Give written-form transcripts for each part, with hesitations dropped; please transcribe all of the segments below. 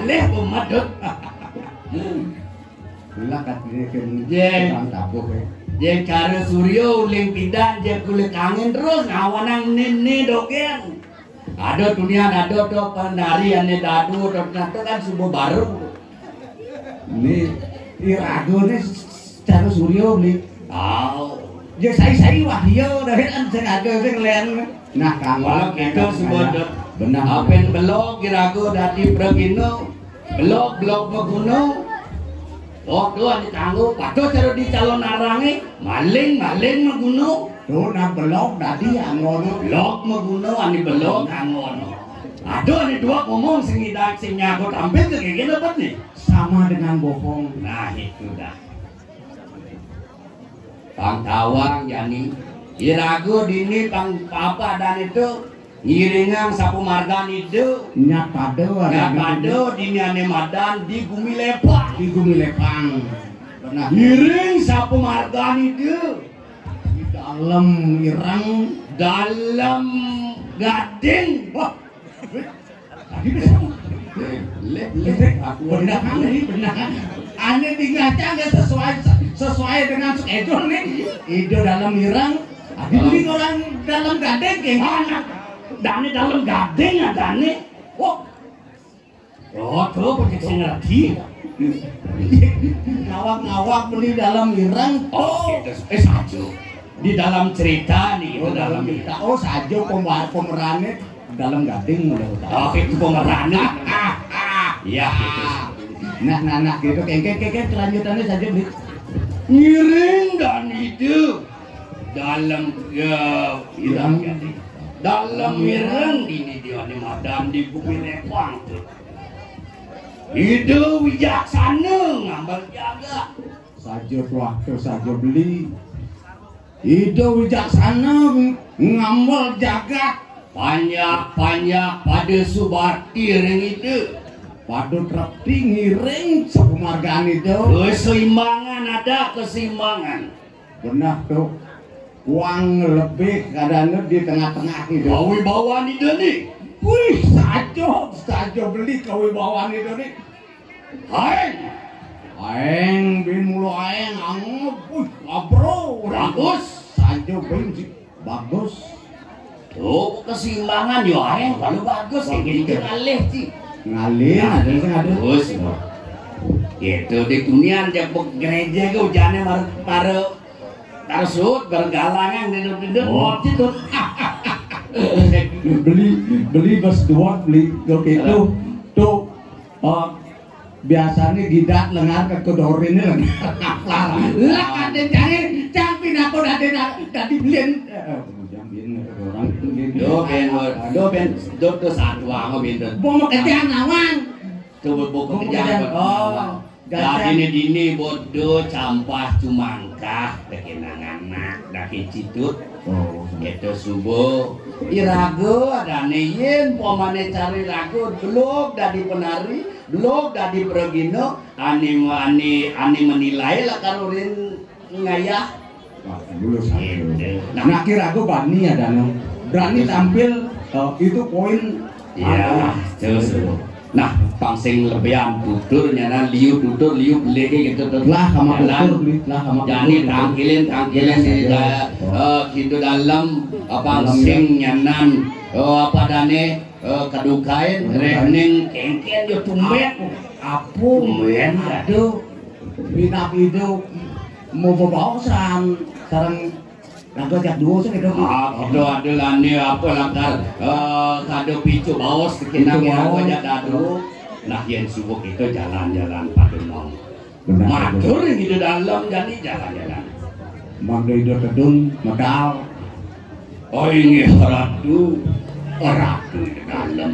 malih pemadut. Lah katine Jen. tabuh e. Jen karo Suryo uling pindah jen kulit angin terus ngawanang nini doken. Ada dunia ada do penari ane dadu do kan subuh baru. Ini iragone cara Suryo beli. Tahu. Ya sai wahyo dari an sing age sing len. Nah, Kalau kita sebut benar. apen belok kiraku dadi pregino belok beguno. Oh, tuh ane tanggo, pato cara di calon arange maling meguno. Tuh nak belok dadi angono. Belok meguno ane belok angono. Aduh ane dua ngomong sing idak sing nyakut ambil ke kayak gini dapat nih. Sama dengan bohong. Nah itu dah. Pang tawang yani irago dini pang apa dan itu ngiringang sapu margan itu Nyak pado dini ane madan di Gumi Lepang. di Gumi Lepang. Pernah Ngiring sapu margan itu di dalam irang dalam gading. Wah. tadi bisa. Aku Benar kan ini benar kan? Ane digaca nggak sesuai dengan schedule nih. Itu dalam irang. Ini orang dalam gading gimana? Dani dalam gading ada nih. Oh. Oh, tuh pakai sing ngerti. Ngawak-ngawak beli dalam irang. Oh, sajo. Di dalam cerita nih, itu dalam kita. Oh, sajo pemerannya dalam gading udah tahu. Oh, itu pemerannya. Iya, gitu. Nah, gitu. Kayak kelanjutannya saja beli. Ngiring dan itu dalam irang gading. Dalam irang ini dia nih madam di Bumi Lepang tuh. Itu wijaksana ngambil jaga. Sajo waktu sajo beli. Itu wijaksana ngambil jagat. Banyak pada Subarti ring itu. Padu trepti ngiring sepemargaan itu. Keseimbangan ada keseimbangan. Benar tuh. Uang lebih kadang di tengah-tengah itu. Kewibawaan itu nih. Wih, sajo beli kewibawaan itu nih. Aeng bin mulu aeng anggap, wih, abro, Bagus. Sajo bin sih bagus. Tuh keseimbangan yo aeng kalau bagus kayak gini ngalih sih. Ngalih ada sing ada. Bagus. Gitu di dunia jepuk gereja ke hujannya tarsut bergalangan duduk moci tuh. beli bus dua beli gitu tuh biasanya gidat lengar ke kedorin ini lengar lah kadang jangan aku dari beliin orang do ben tuh satu ang ben mau kerjaan awang tuh buku kerjaan jadi dini bodoh campah cumangkah kekenangan nak daki citut itu subuh irago ada neyen pomane cari lagu belum dari penari belum dari pergino ani menilai lah kalau rin ngayah dulu nah kira aku bani ada berani tampil itu poin ya terus nah pangsing lebihan tutur nyana liu beli gitu lah sama tutur beli lah sama jadi tangkilin di gitu dalam pangsing nyanan apa dane kadukain rekening kengken yo tumben apung men aduh minap itu mau bawa sarang lagu jak dua sih itu ada lani apa langkar kado picu bawas kekenangnya apa jadadu nah yang subuh itu jalan-jalan padunong matur gitu dalam jadi jalan-jalan mangga itu tedung medal oh ini ratu di dalam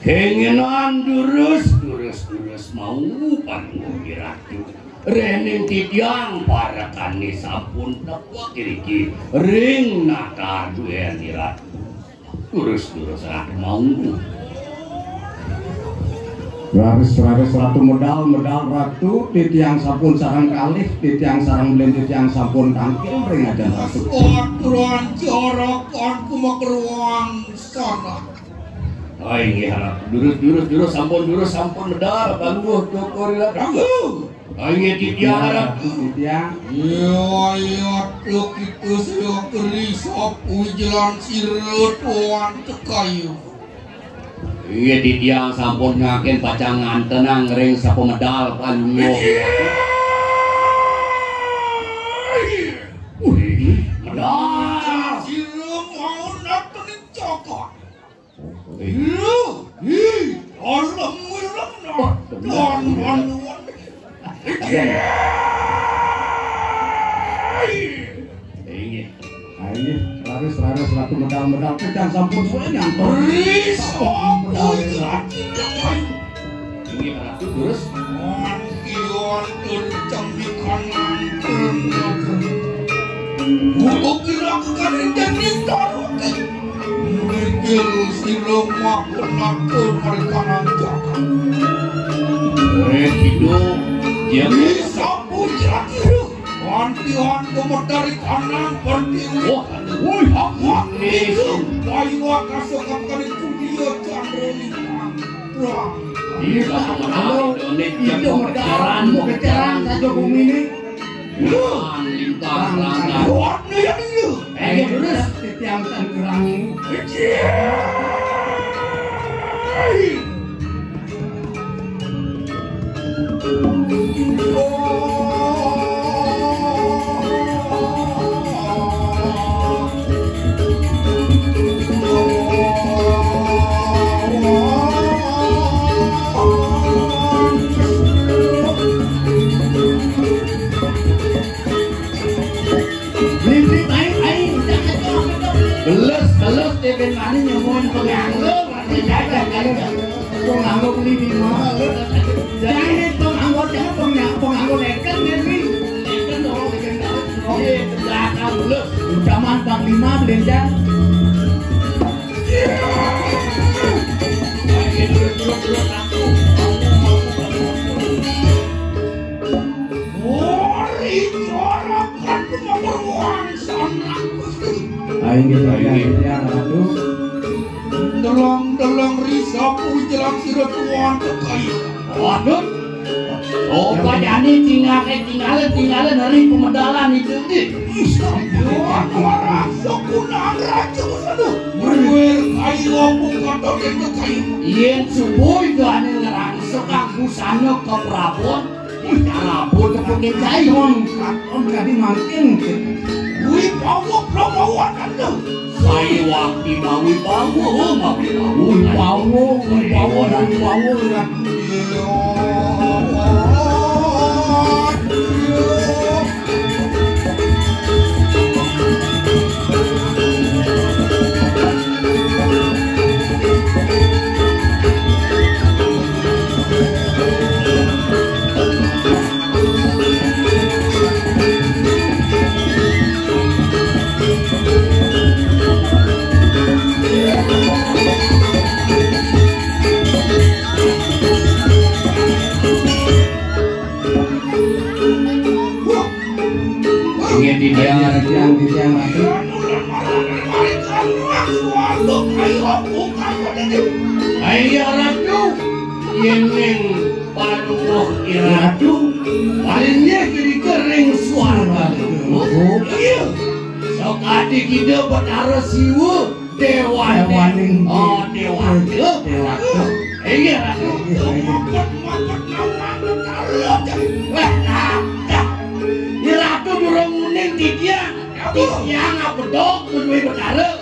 kengenan durus mau panggil ratu rening tidiang para kani sampun tepuk kiriki ring nakar dua nirat urus ratu mau Raris ratu medal ratu titiang sampun sarang kalih titiang sarang belen titiang sampun tangkil ring aja ratu Aturan jorok aku mau keruang sana Oh inggih harap durus sampun medal tangguh tokor ila tangguh. Oh inggih titiang harap titiang. Ya tuh kitu saya kerisap ujalan sirut wan cekayu. Iya titiang sampun ngaken pacangan tenang ring sapa medal tangguh. Medal sirut mau naten cokot. Laris laku medal pedang sampun suwe nyantor. Medal ini ratu terus kion kencang di kanan Buku gerakan jadi taruh Mikir silam makunakan mereka nanjakan hidup dia bisa pucat itu Wantihan kemerdari kanan berdiri Woi hamat itu Bayu akasokan kali kudia candronikan Terang ini satu medal itu kejaran saja bumi ini. lintang langgar Warna yang ini Terus titiang tanggerang. Beles teben mana nyemuin penganggo berarti jaga kalau penganggo beli di mana jangan penganggo neken ini neken orang neken belakang beles zaman Panglima Belanda Dalang risap ujalan sirut tuan terkait. waduh oh jadi tinggalin dari pemedalan itu nih Tuan marah sekunang raja aduh berwer kayu bukan token kayu. yen subuh itu ane ngerangsok aku sana ke Prabon Prabon kepengen cayon om tadi makin Wih bawa promoan anda. saya waktu bawi bawa ya ingin yang mati ayo ratu yeneng paduh iratu palingnya kiri kering suara iya sok adik kita bertaruh siwa dewaning iya ratu ratu durung muning titiang apa dok kedua bertaruh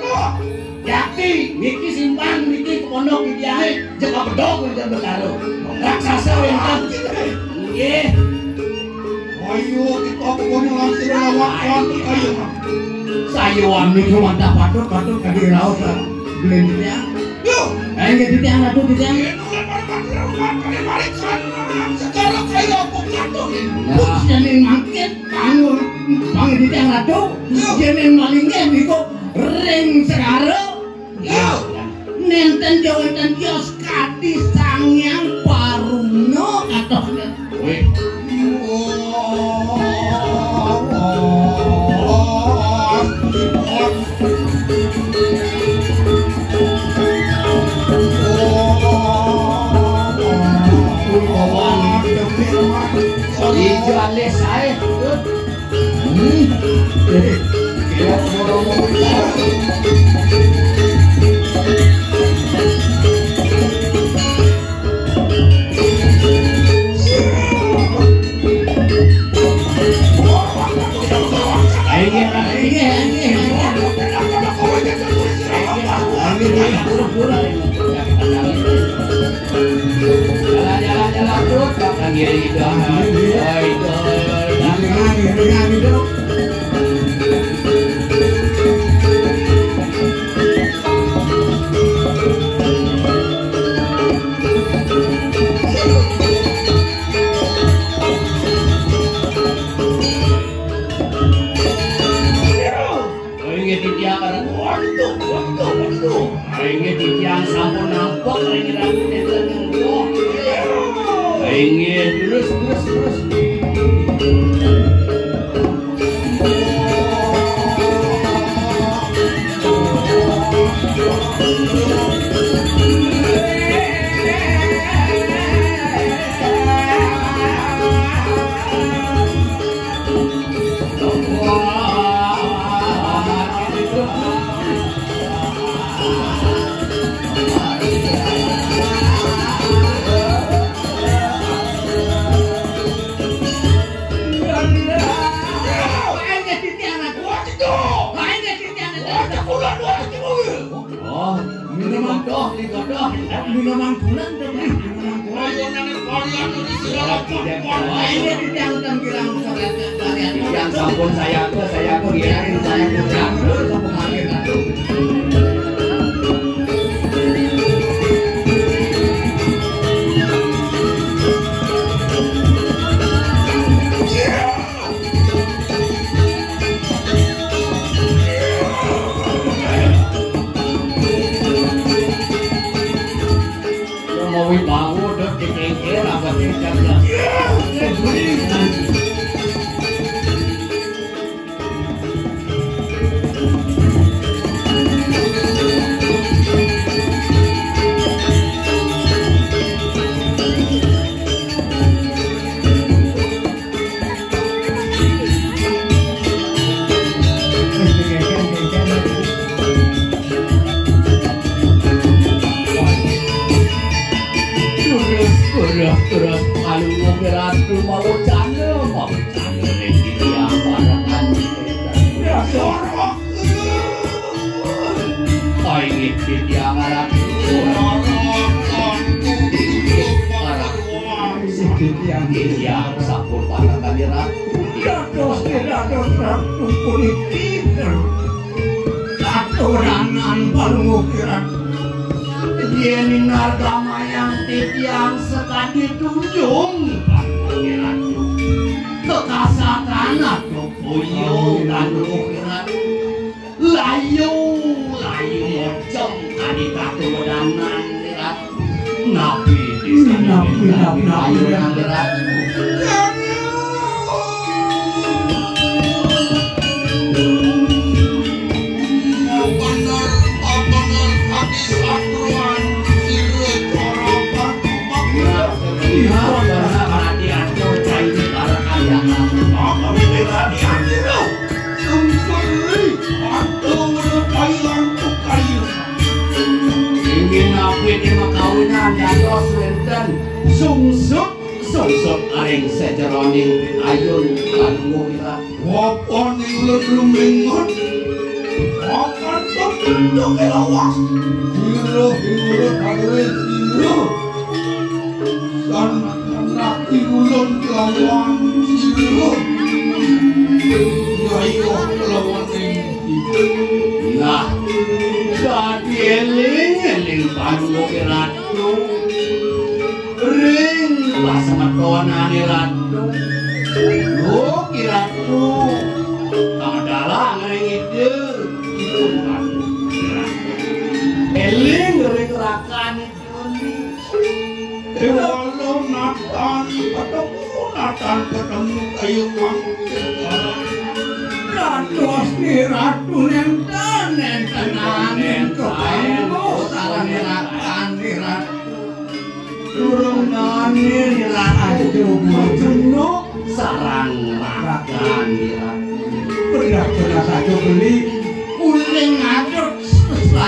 Yakti, Miki simpan, Miki pondok titiangnya jeka bedok dan bertaruh raksasa wenten iya Ayo kita pokoknya langsung lawan ayo. saya wami Miki mantap patut kadi raus belendnya Yo, ayo titiang ratu titiang sekarang kayu aku kandung. jeneng mangkit pang titiang ratu jeneng malingnya Miko ring sekarang Yo, nenten jawatan kios kati sangyang paruno atau weh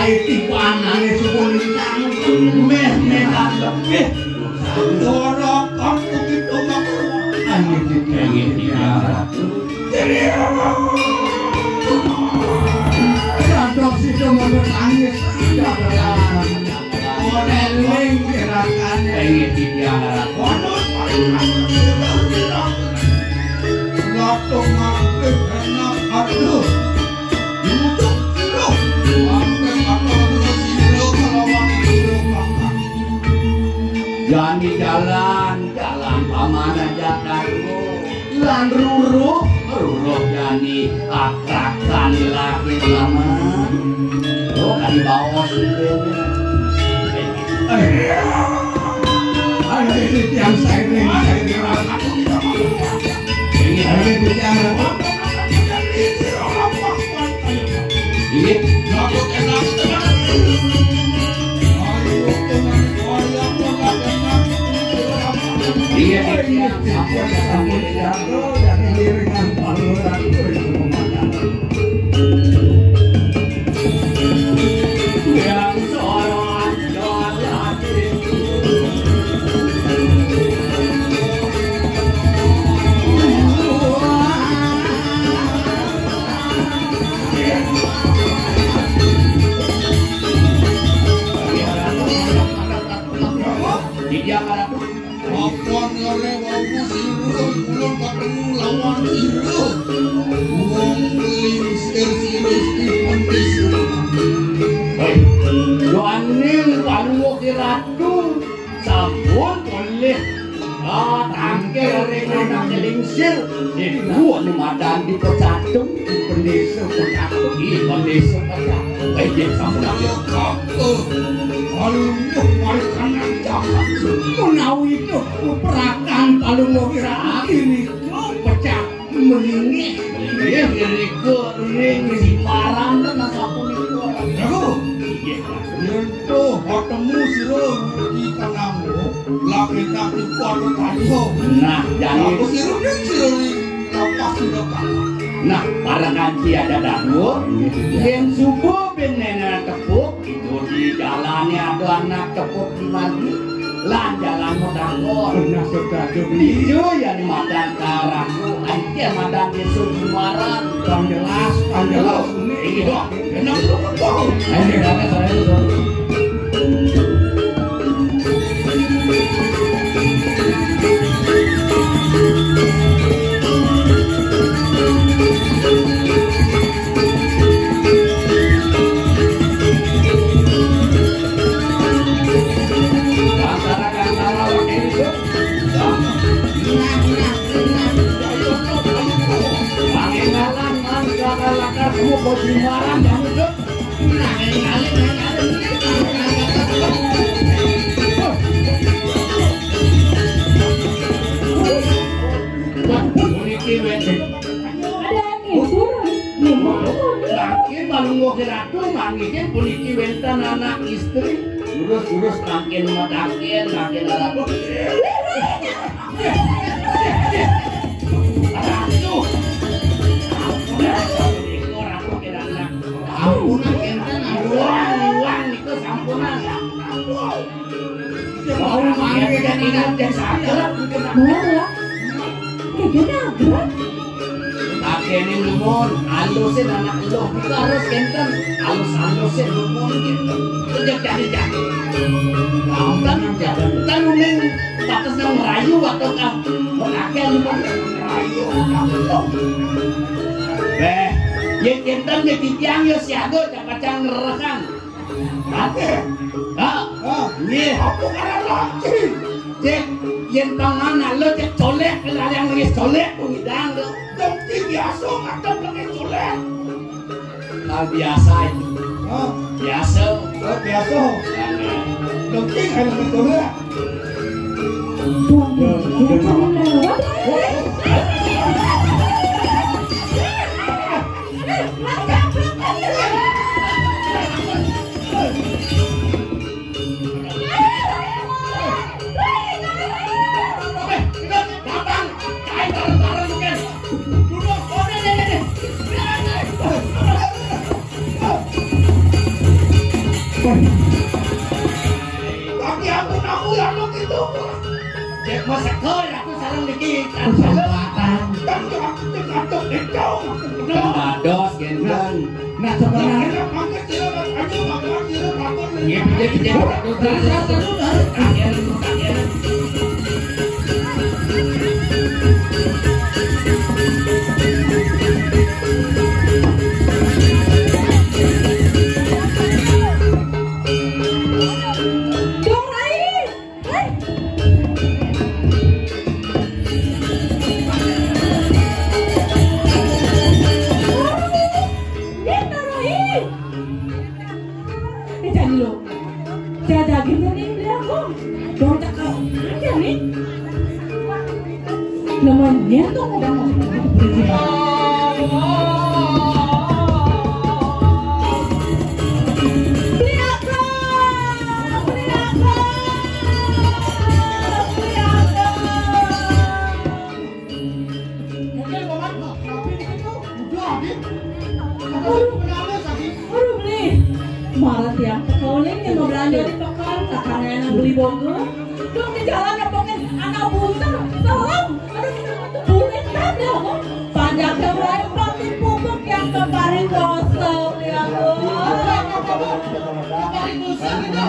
wae tipanane suku lintang meh-mehan lebih ora kamu gitu angin diarah Jadok sido mono nangis ora eling gerakane Pengen diarah Ono Lato mati enak aduh Dimutuk silo Sampai kata silo kalawan silo kakak Jani jalan pamana jataku lan ruruh jani akrakan laki lama oh kan bawa sendiri ayo ini tiang saya ini ayo bicara ini Lato enak iya yang sorot jalan Apa ngare wawu siro kulon ketemu lawan siro wong lingsir siro dipendis Doanin kalau kiratu sampun boleh tangke orang anak lingsir itu ni madan di pecatung di pendesa pecatung di pendesa pecatung dia sampun ayo kakek alumuh marikanan jahat menawi itu perakan paling mau kira ini pecah melingih dia diriku ring si maran dan sampun itu Jago Yento ketemu siro di kanangmu laki nak dipotong tayo nah jadi aku siro di lapas siro kakak nah para kanci ada dadu yang subuh benena tepuk itu di jalannya ada anak tepuk di mandi lan jalan modangor pernah sedado itu ya di madan karaku anjir madan di Sumaran jelas ini dong enak lu kau ini kata saya itu semua kau Sumaran yang itu puniki wenten anak istri urus makin makin anak ampunan enten uang itu sampunan mau mangke dan ingat dan sakit kakeknya lumun halusin anak lo kita harus kenten halusin lumun gitu sejak jadi kan lumen batas yang merayu atau kan kakek lumun merayu yang kenten jadi tiang ya siaga cakacang ngerekang ini aku karena laki cek yang tangan lo cek colek kalau ada yang lagi colek pengidang lo Dongki biasa ngadep lagi colek hal biasa itu biasa biasa dongki ada colek Tapi aku yang begitu. Cek mau sekol aku sareng dikit. Kesempatan. Dan aku dikantuk di jauh. Dados gendang. Nah sebenarnya Kita pakai sirup aja, pakai sirup aku. Iya pijak Namanya tuh udah mau malah tiang sekolah yang mau belanja di pekan kakaknya yang beli bogor dong di jalan ngebokin anak bunter serem aduh bulit tadi loh panjang keberai pasti pupuk yang kemarin gosong ya bu kemarin gosong itu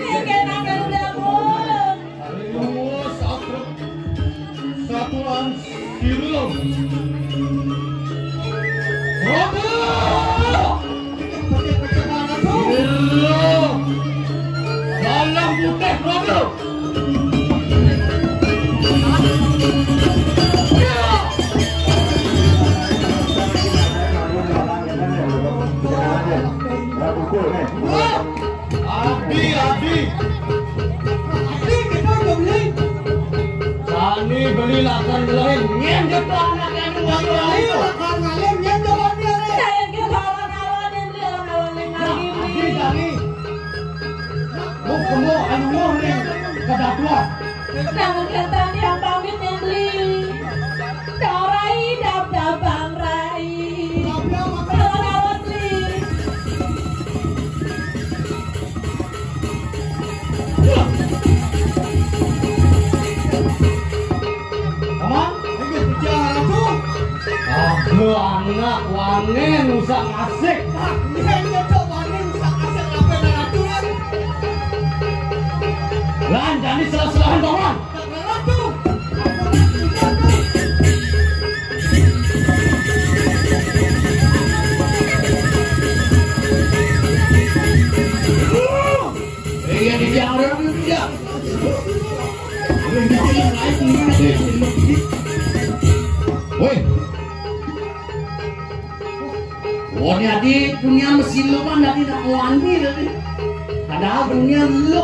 ini kenakan udah bu satuan sirup. Dalam putih produk. Adi kita beli. Sani beli lakan lain. Nyen kita anak yang uang lain. Lakan lain nyen jalan dia. saya kira kawan-kawan lagi Adi. Kamu anu nih kedatua. jangan kelihatan yang pamit yang beli Dorai dap bang Rai kawan-kawan beli Aman? Ini bicara tuh. Aku anak wangi nusa asik. Ini coba nih nusa asik apa yang ratu kan? Lan jadi salah-salahan kawan. Ratu. Iya di jalan dia. Woi. Oh di dunia mesin lu kan dari nak wani tadi. Padahal dunia lu.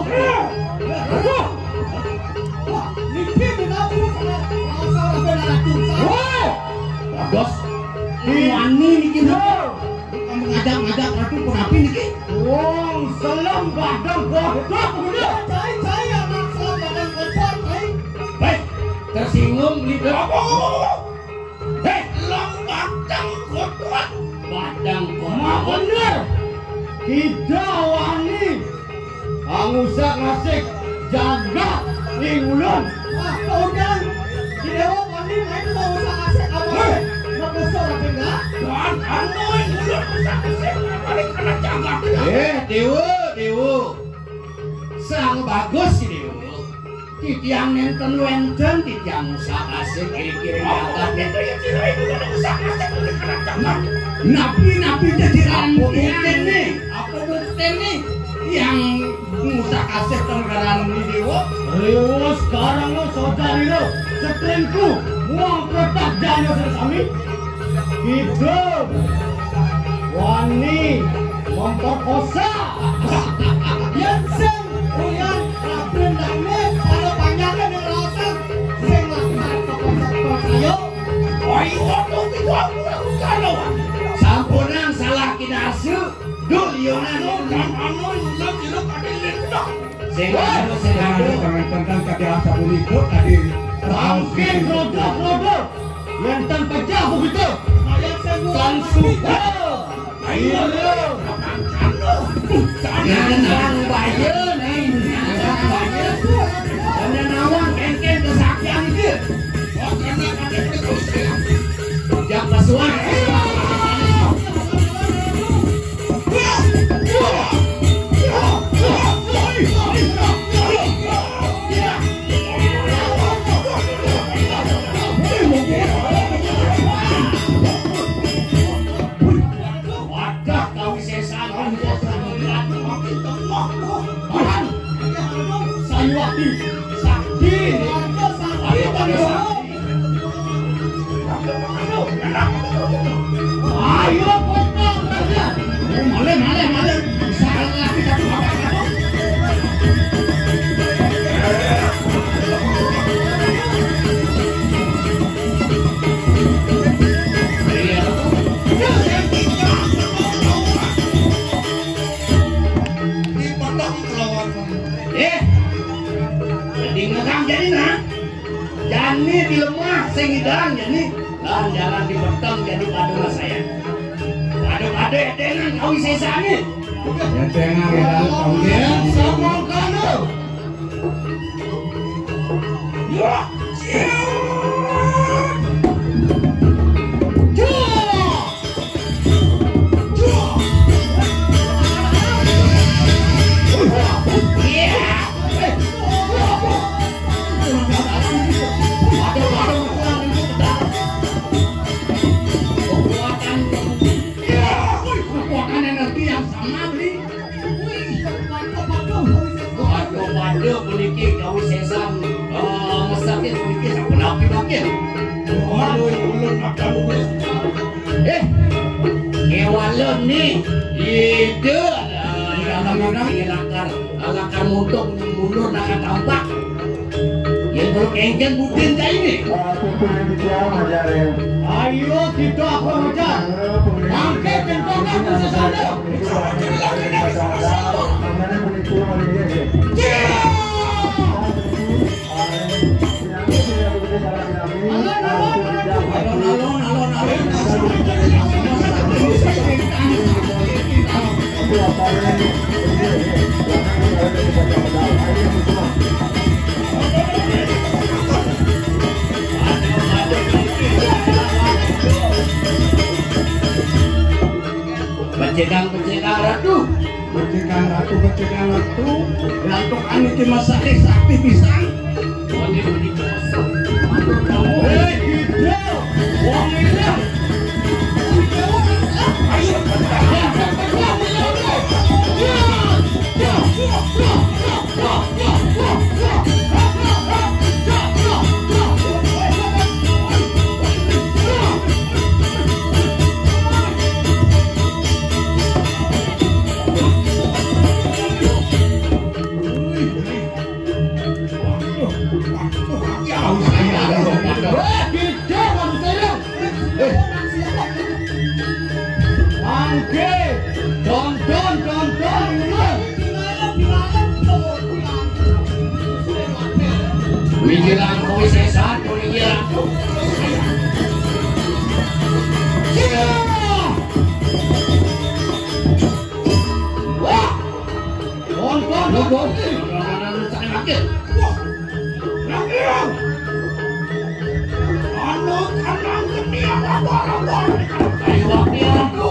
Bagus. Wani niki. Kamu ngajak ratu perapi niki. Wong selam badan bodoh udah. Cai anak selam badan kotor, cai. Hei, tersinggung lidah. Hei, lang batang kotor. Badang Mah koma. bener. Kita wani. Angusak ngasih jaga ning ulun. Ah, udah. Di dewa wani main mau usak ngasih apa? Makasih apa enggak? Dan anu udah usah-usah balik kena jaga. Dewa. Sang bagus sih Dewa. Titiang nenten wenten, titiang usak asik kiri-kiri angkat. Itu ya cirai udah usah-usah balik kena jaga. Napi jadi rambutin nih. Apa bukti nih? Yang usak asik tenggaran di Dewa. Ayo sekarang lo saudari lo setelinku muang petak jana sesami hidup wani memperkosa Yansen Uyan Rapin Dame kalau banyaknya yang rasang sing lakukan perkosa ayo Ayo waktu itu aku kalau Sampunang salah kidasu. Dul yonan dan anu udah kira kadilin dah. Sengaja tentang kata satu ikut tadi mungkin produk yang tanpa jauh begitu Saya semua kan suka ayo ayo Nang baye nih, nang baye. Ada nawang kengkeng kesaktian itu. Jak pasuan. Jani di lemah sengidang jadi lan jalan di peteng jadi padula saya. Padu edengan kawi sesane. Edengan edan kawi sama kanu. Ya. Kewalon nih itu alakar muntuk mundur nak tampak yang perlu kengken butin kayak ini. Ayo kita aja angkat kentongan bisa saja. Pencegah ratu. Rantuk anu ti masa sakti pisan. Wong ini. Mikiran kowe sesat, kowe mikiran. Wah, kon. Sakit sakit. Wah, anu kanang gede apa-apa. Ayo waktu aku.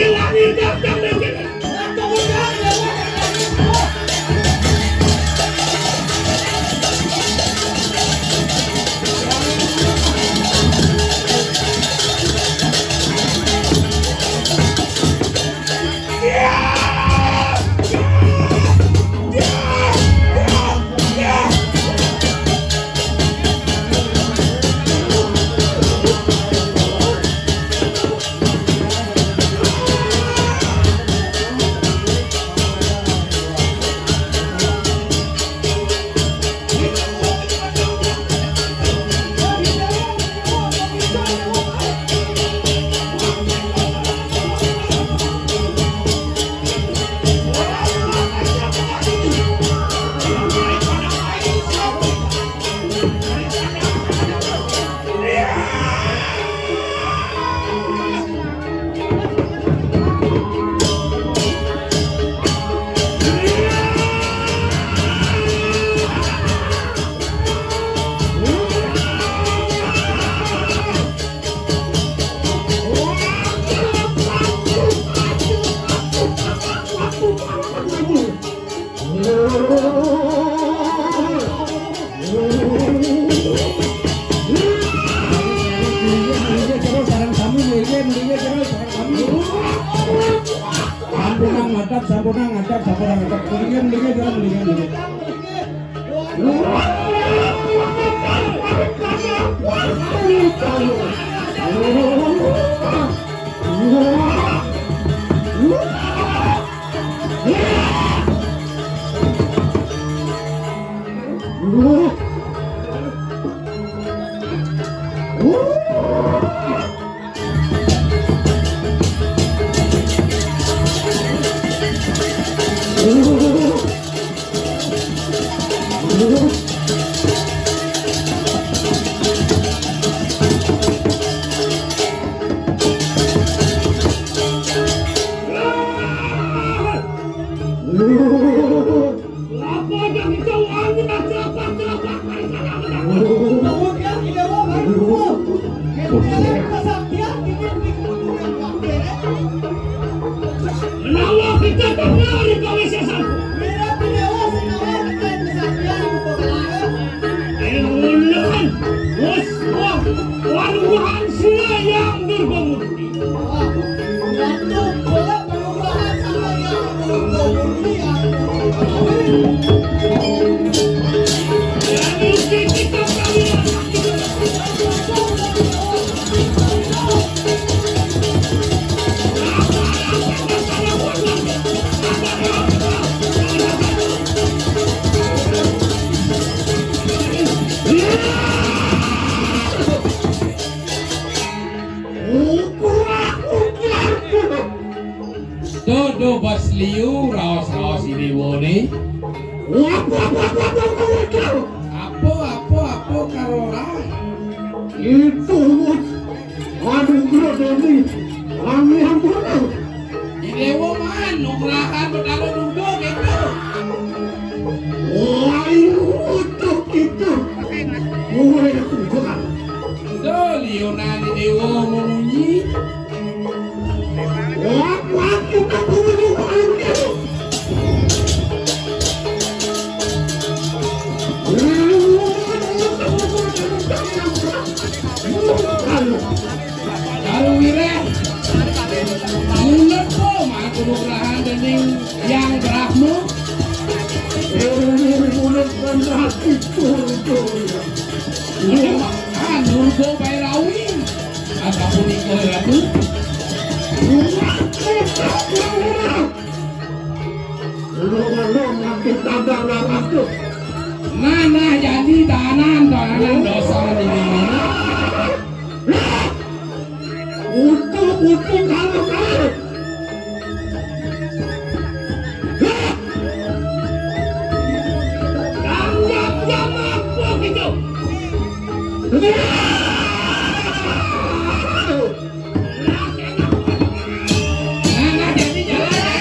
wangi datang dari Dodo basliu raos-raos ini wone. Apa karola? Itu aduh grodoni wangi hampura Idewo man nugrahan betalo duduk gitu. wai utuk itu mulai ketujuan Dolionan idewo mengunyi. wak kita punya wangi Kalau wire mulut po maku nugrahan dening yang gerahmu. mulut benar itu Nurgo Bairawi ataupun iko ratu. Nana jadi danan dosa di mana? Untuk kalau jam apa gitu? Nana jadi jalan.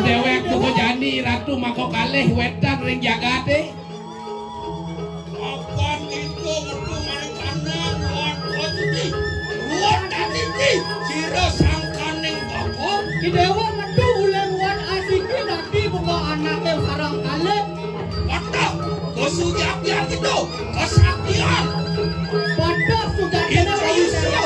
Dewek tuku jani ratu mako kalih wedan ring jagate. Kapan itu metu maring kanan oti. Ruwat tadi sira sangkaning toko. Ki dewa metu ulen wan asiki nanti buka anake sareng kalih. Padha kesujakian itu kesaktian. Padha sujatena iso.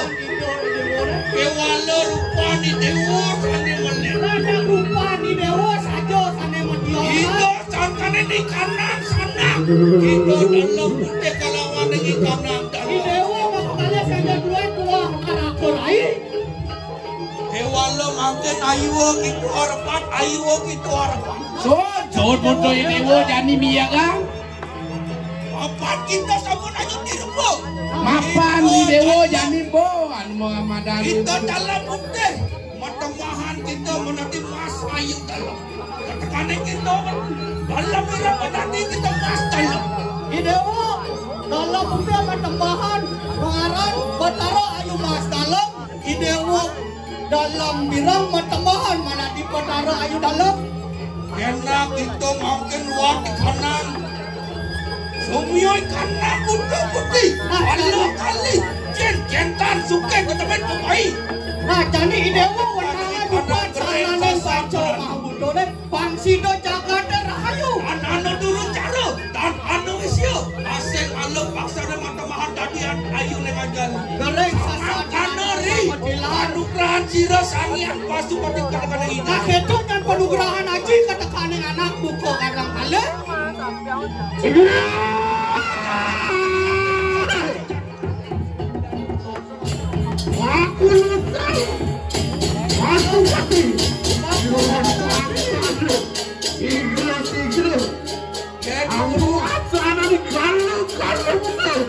Kewala rupani dewa sane meneh. Rada rupani dewa saja sane medya. Itu sangkane di kanan sana. Itu dalam putih kalawan di kanan dalam. Ki dewa mako kalih saja dua karakter ai. Kewala mangken ayo kitu harapan, ayo kitu harapan. Son foto ini wo jani miyagang. Apa kita sampun aja direbo. Mapan di dewo jani bo anu Muhammadan. Kita dalam putih. Matamahan kita menanti mas ayu dalam. Ketekane kita dalam berapa tadi kita mas dalam. Ki dewa dalam putih matembahan pengaran Batara ayu mas dalam. Ki dewa dalam birang matembahan mana di Batara ayu dalam. Kena kita mungkin wak kanan. Sumioi kanan putih. Allah kali. Jentan suke ketemen pemain. Nah jani idewa warna dupat sanane saja mahbudone pangsido jagate rahayu. Anu dulu cara dan anu isyo. Asing Allah paksane matamahan dadian ayu nengajan. Gereng Kanori anugrahan sira sanian pasupati kadang ini. Nah itu kan penugrahan aji ketekane anak buko kadang kale. Aku lutai. Aku mati. Igro. Aku asana di kalau betul.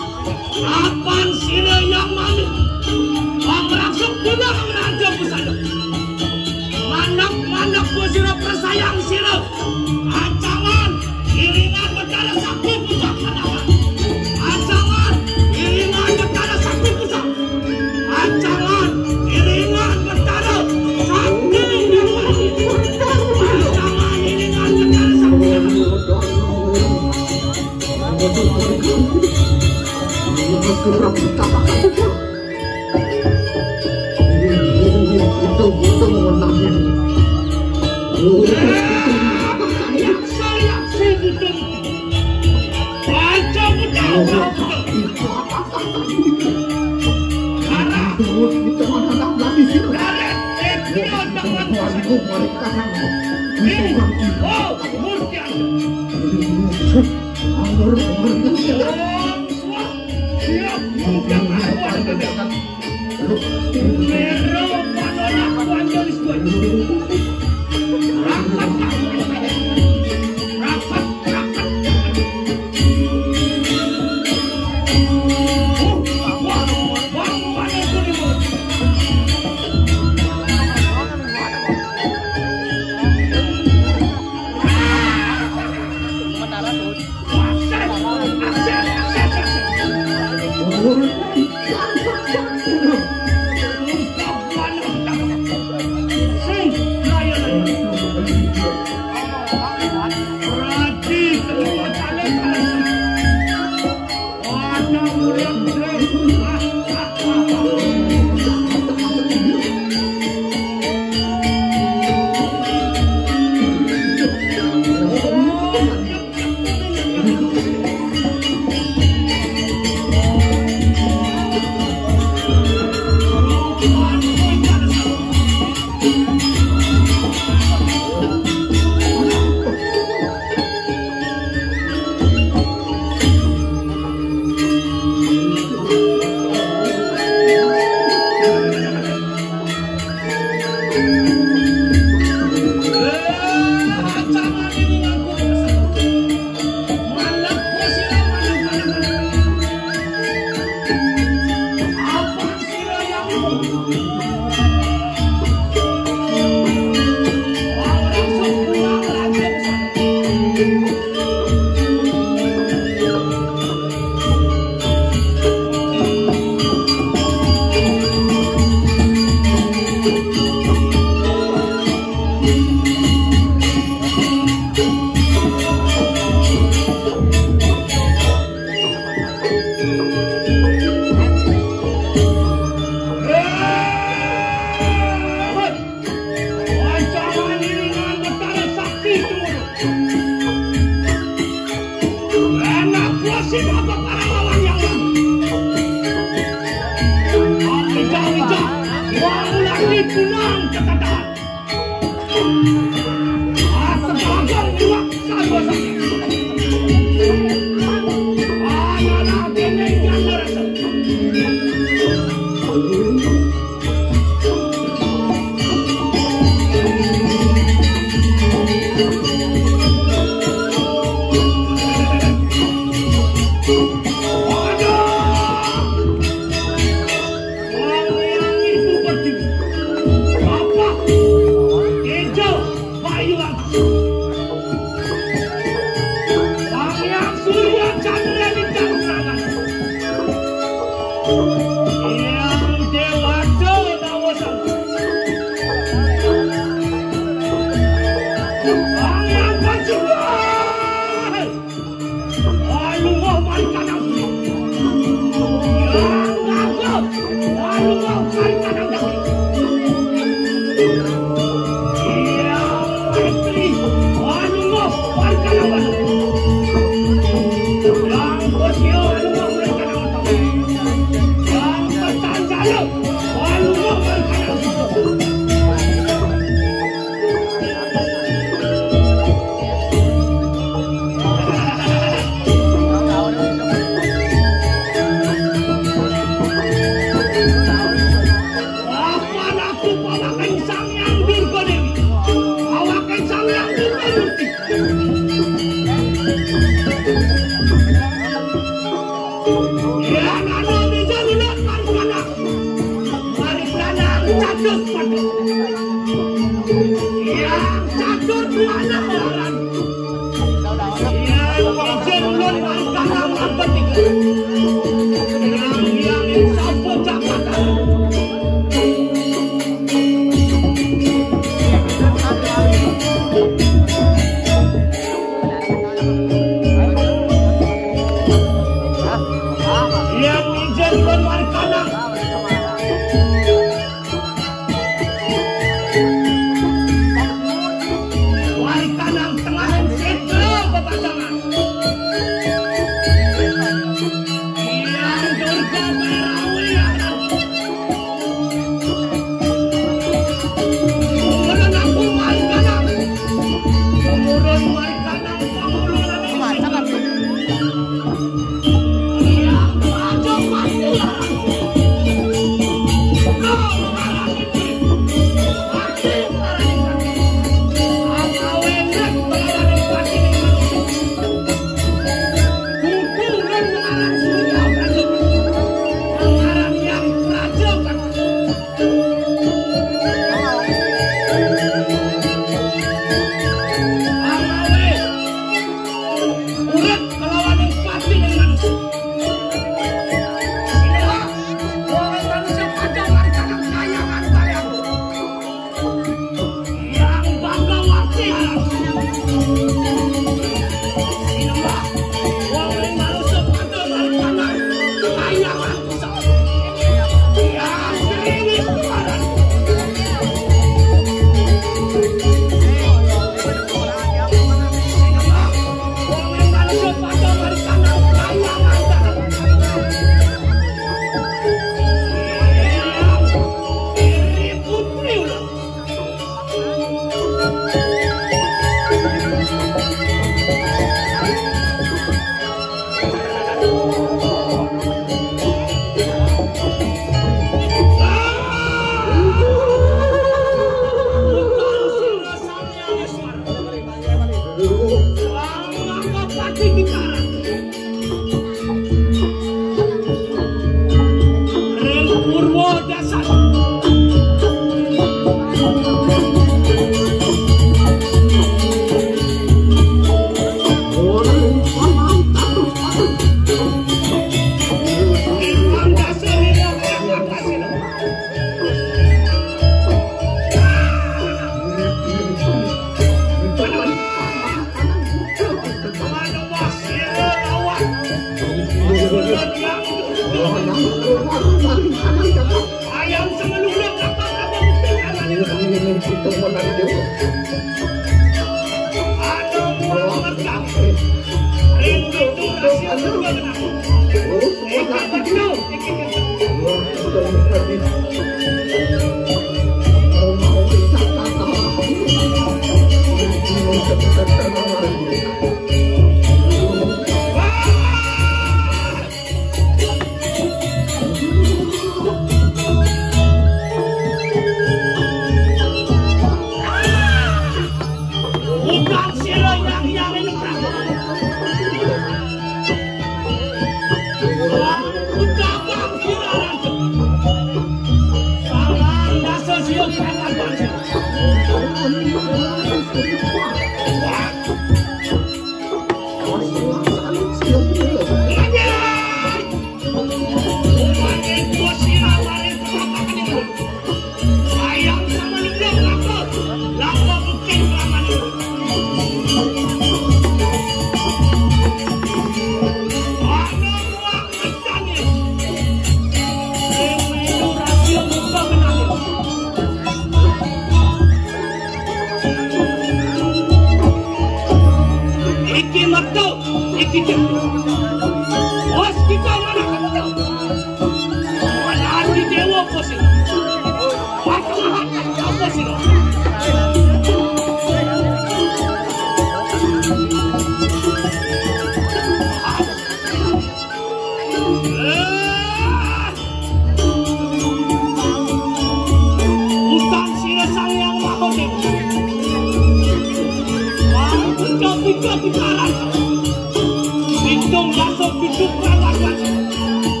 Hitung masuk hitung kawan-kawan.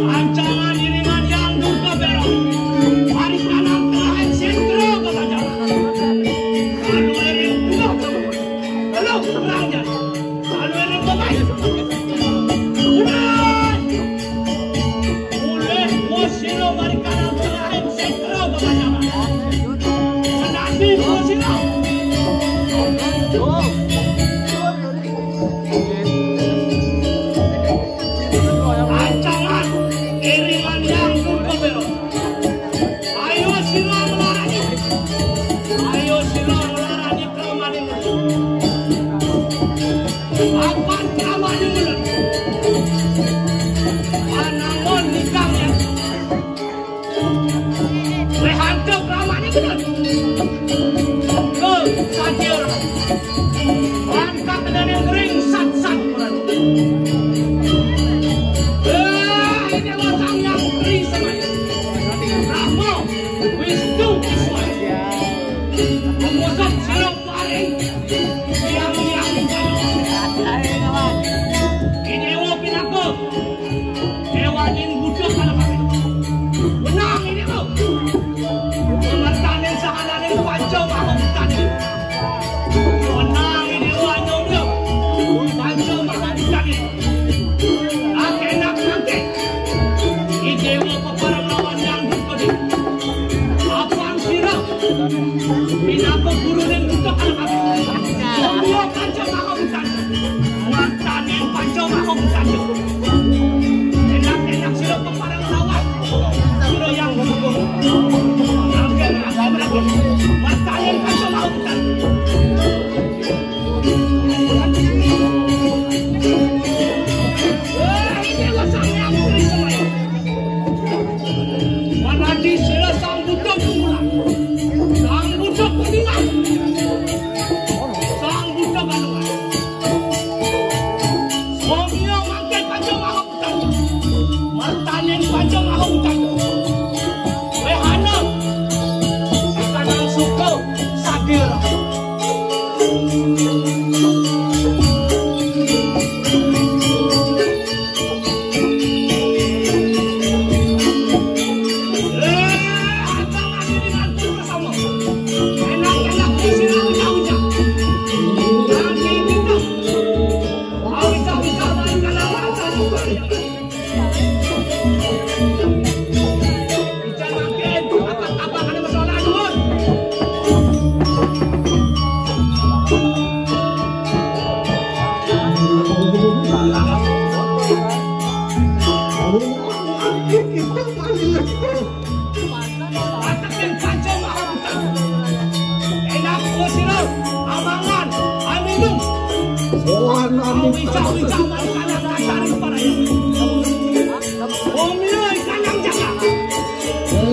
Ancaman iringan yang duka berang. Hari Wijau mau kalian cari pada Om Yoi kandang jaga.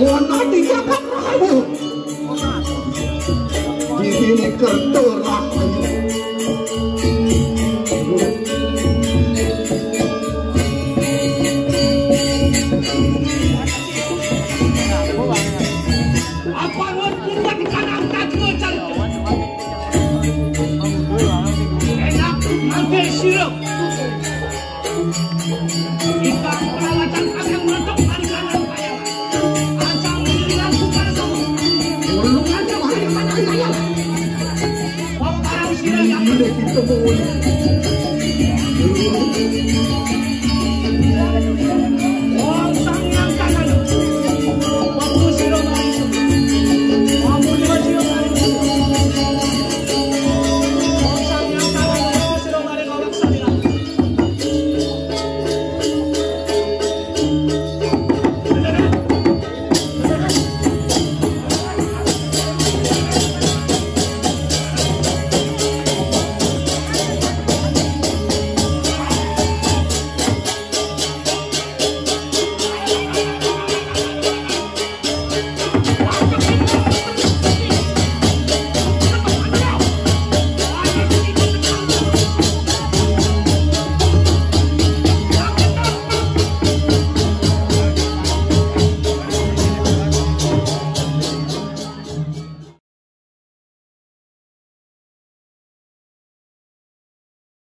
Wana dijaga Prabu. Di sini keturak